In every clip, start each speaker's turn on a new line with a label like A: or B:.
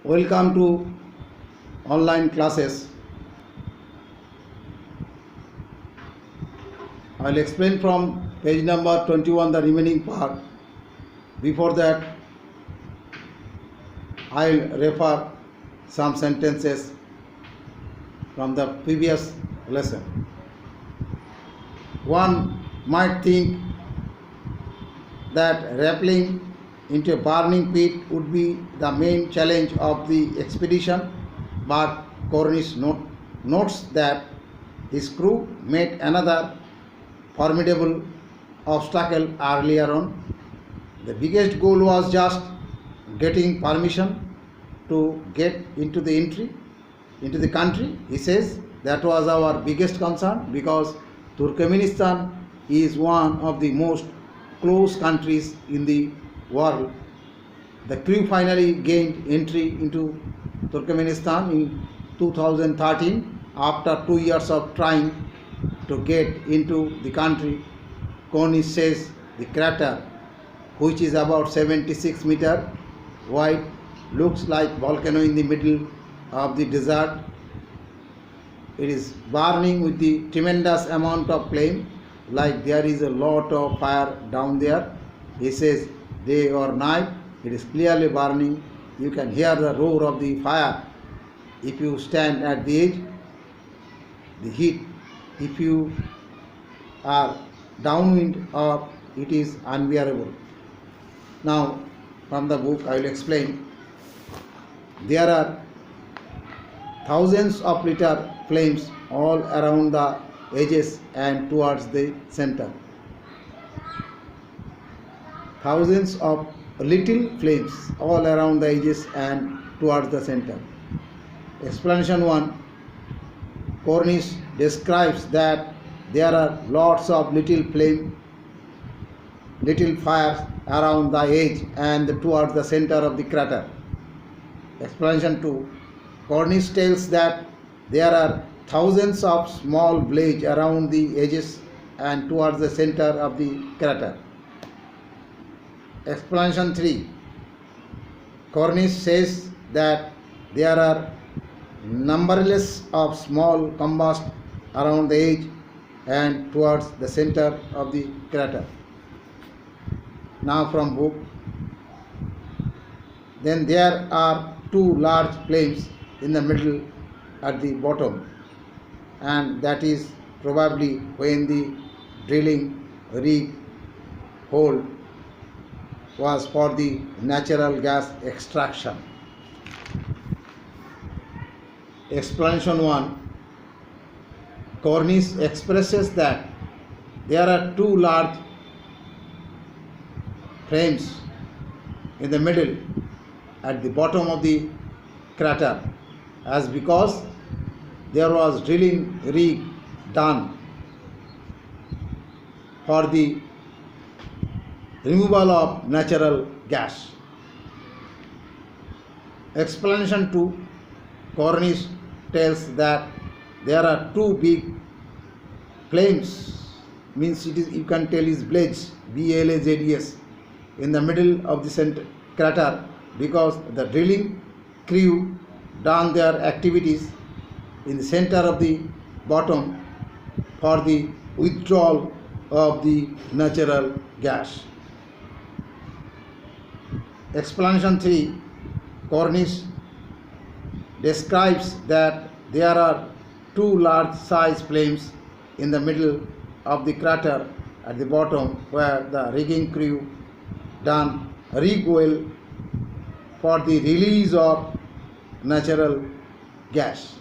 A: Welcome to online classes. I will explain from page number 21 the remaining part. Before that, I will refer some sentences from the previous lesson. One might think that rappelling into a burning pit would be the main challenge of the expedition, but Cornish notes that his crew met another formidable obstacle earlier on. The biggest goal was just getting permission to get into the country. He says that was our biggest concern because Turkmenistan is one of the most close countries in the world. The crew finally gained entry into Turkmenistan in 2013 after 2 years of trying to get into the country. Cornish says the crater, which is about 76 meters wide, looks like volcano in the middle of the desert. It is burning with the tremendous amount of flame, like there is a lot of fire down there. He says day or night it is clearly burning. You can hear the roar of the fire if you stand at the edge. The heat, if you are downwind of it, is unbearable. Now from the book I will explain. There are thousands of liter flames all around the edges and towards the center. Thousands of little flames all around the edges and towards the center. Explanation 1. Cornish describes that there are lots of little fires around the edge and towards the center of the crater. Explanation 2. Cornish tells that there are thousands of small blaze around the edges and towards the center of the crater. Explanation 3. Cornish says that there are numberless of small combust around the edge and towards the center of the crater. Now from book. Then there are two large flames in the middle at the bottom, and that is probably when the drilling rig hole was for the natural gas extraction. Explanation 1. Cornish expresses that there are two large flames in the middle at the bottom of the crater, as because there was drilling rig done for the removal of natural gas. Explanation 2. Cornish tells that there are two big flames, means it is, you can tell is blaze, BLAZDS, in the middle of the center crater because the drilling crew done their activities in the center of the bottom for the withdrawal of the natural gas. Explanation 3. Cornish describes that there are two large size flames in the middle of the crater at the bottom where the rigging crew done rig well for the release of natural gas.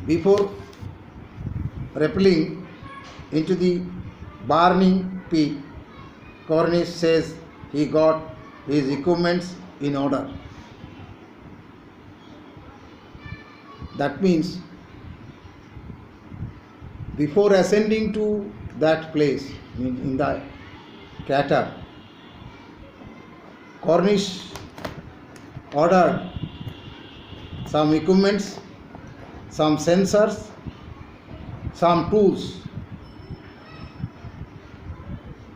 A: Before rappelling into the burning pit, Cornish says he got his equipments in order. That means before ascending to that place in the crater, Cornish ordered some equipments, some sensors, some tools,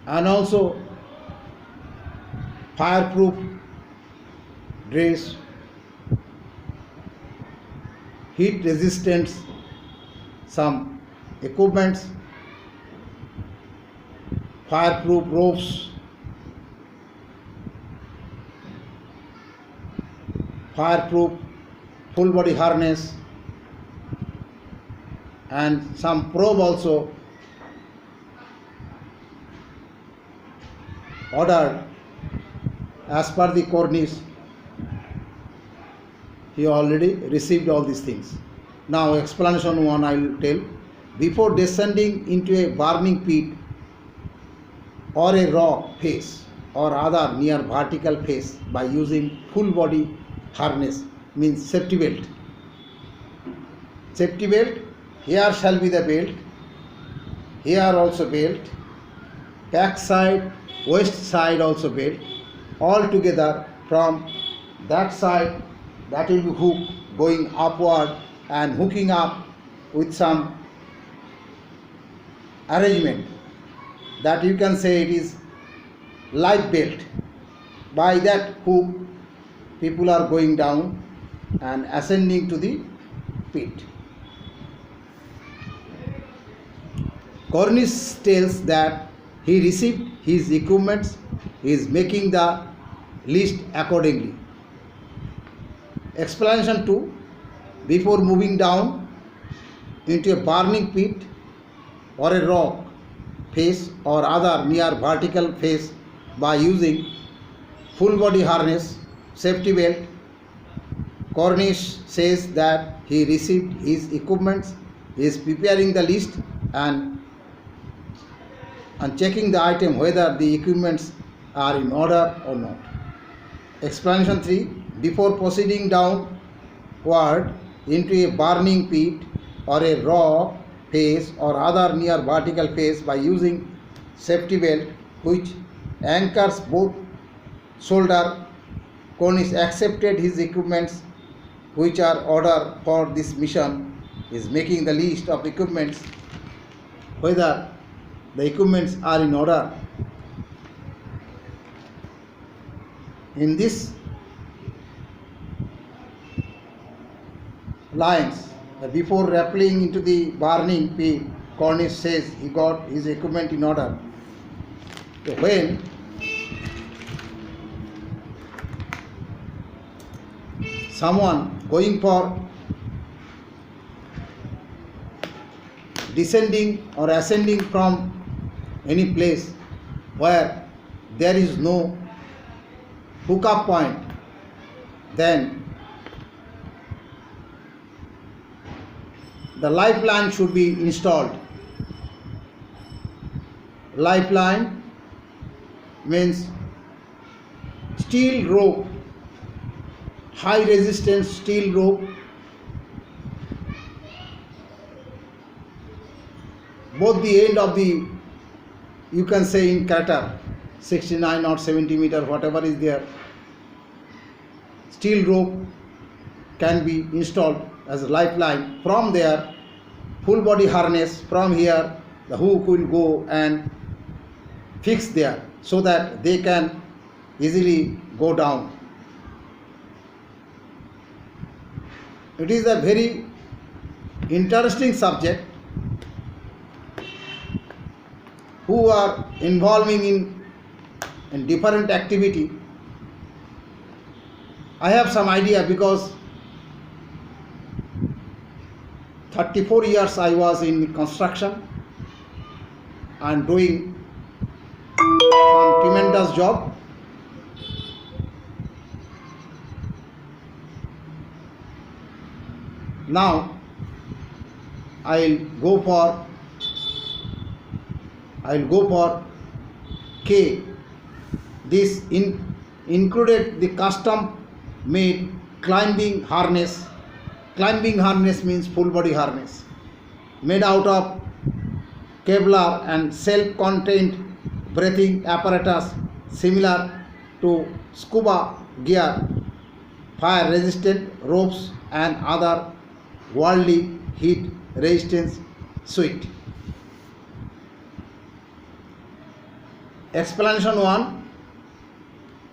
A: and also fireproof dress, heat resistant some equipments, fireproof ropes, fireproof full body harness, and some probe also ordered as per the cornice. He already received all these things. Now explanation 1 I will tell. Before descending into a burning pit or a rock face or other near vertical face by using full body harness, means safety belt. Safety belt, here shall be the belt, here also belt, back side, waist side also belt, all together from that side, that will be hook going upward and hooking up with some arrangement that you can say it is life belt. By that hook people are going down and ascending to the pit. Cornish tells that he received his equipments, he is making the list accordingly. Explanation 2. Before moving down into a burning pit or a rock face or other near vertical face by using full body harness, safety belt, Cornish says that he received his equipments, he is preparing the list and checking the item whether the equipments are in order or not. Explanation 3. Before proceeding downward into a burning pit or a rock face or other near vertical face by using safety belt which anchors both shoulder, Cornish accepted his equipments which are ordered for this mission, is making the list of equipments whether the equipments are in order. In this lines, before rappelling into the burning pit, Cornish says he got his equipment in order. So when someone going for descending or ascending from any place where there is no hookup point, then the lifeline should be installed. Lifeline means steel rope, high resistance steel rope, both the end of the, you can say in crater 69 or 70 meter, whatever is there, steel rope can be installed as a lifeline. From there, full body harness, from here the hook will go and fix there so that they can easily go down. It is a very interesting subject. Who are involving in different activity. I have some idea because 34 years I was in construction and doing some tremendous job. Now I will go for K. This included the custom made climbing harness. Climbing harness means full body harness made out of Kevlar and self-contained breathing apparatus similar to scuba gear, fire resistant ropes and other worldly heat resistance suite. Explanation 1.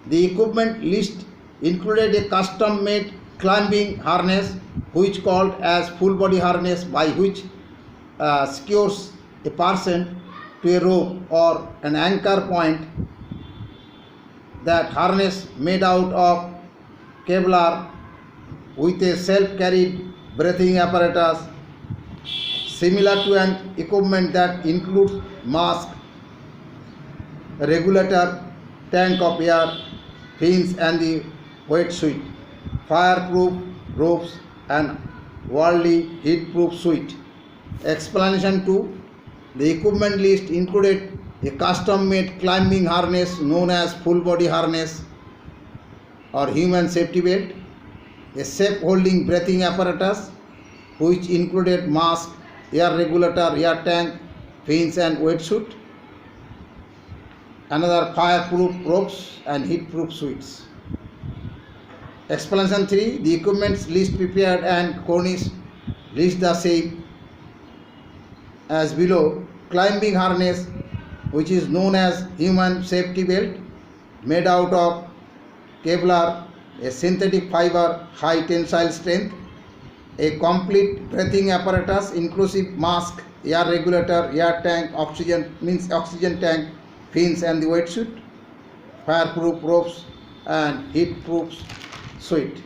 A: The equipment list included a custom-made climbing harness, which called as full body harness, by which secures a person to a rope or an anchor point. That harness made out of Kevlar with a self-carried breathing apparatus similar to an equipment that includes mask, regulator, tank of air, fins and the wetsuit, fireproof ropes and worldly heat-proof suit. Explanation 2. The equipment list included a custom-made climbing harness known as full body harness or human safety belt, a safe-holding breathing apparatus which included mask, air regulator, air tank, fins and wetsuit, another fireproof ropes and heat-proof suits. Explanation 3. The equipment list prepared and Cornish list the same as below. Climbing harness, which is known as human safety belt, made out of Kevlar, a synthetic fiber, high tensile strength, a complete breathing apparatus inclusive mask, air regulator, air tank, oxygen tank, fins and the wetsuit, fireproof ropes and heat-proof suit.